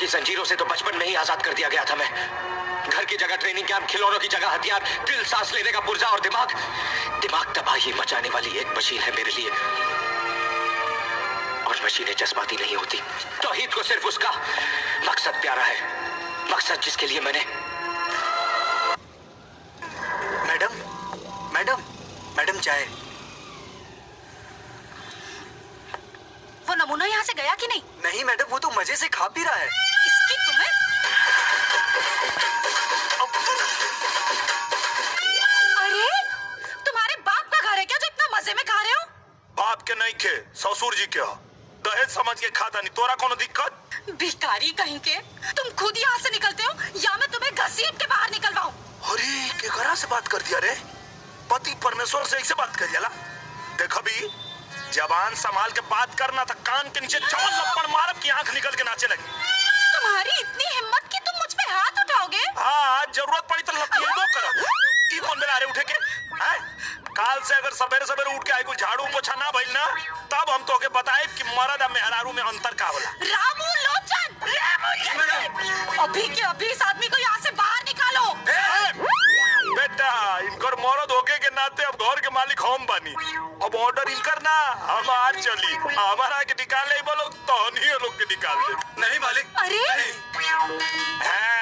की जंजीरों से तो बचपन में ही आजाद कर दिया गया था मैं। घर की जगह ट्रेनिंग कैंप, खिलौनों की जगह हथियार, दिल सांस लेने का पुर्जा और दिमाग तबाही मचाने वाली एक मशीन है मेरे लिए। और मशीनें जज्बाती नहीं होती। तौहीद को सिर्फ उसका मकसद प्यारा है, मकसद जिसके लिए मैंने। मैडम मैडम मैडम चाय। वो नमूना यहाँ से गया कि नहीं? नहीं मैडम, वो तो मजे से खा पी रहा है। इसकी तुम्हें। अरे तुम्हारे बाप का घर है क्या जो इतना मजे में खा रहे हो? बाप के नहीं खे, ससुर जी के। दहेज समझ के खाता नहीं, तोरा कोनो दिक्कत? भिखारी कहीं के, तुम खुद यहाँ से निकलते हो या मैं तुम्हें घसीट के बाहर निकलवाऊं? अरे केकरा से बात कर दिया रे? पति परमेश्वर से ऐसे बात करियाला? देख अभी जबान संभाल के बात करना था, कान के नीचे जवन लपड़ मारब की आंख निकल के नाचे लगी। तुम्हारी इतनी हिम्मत कि तुम मुझ पे हाथ उठाओगे? हाँ, जरूरत पड़ी तो लतियेबो करब। ई कौन बेला रे उठे के? हैं? काल से अगर सवेरे सवेरे उठ के आई कोई झाड़ू पोछा ना भइल ना, तब हम तोके बताए कि मर्द और मेहरारू में अंतर का होला। रामू लोचन, अभी के अभी इस आदमी को यहाँ से बाहर निकालो। बेटा, इनकर मर्द होके के नाते अब घर के मालिक हम बनी। अब ऑर्डर इनकर ना हमार चली। हमारा के निकाले बोलो तो नहीं लोग के निकाल दे। नहीं मालिक। अरे हैं?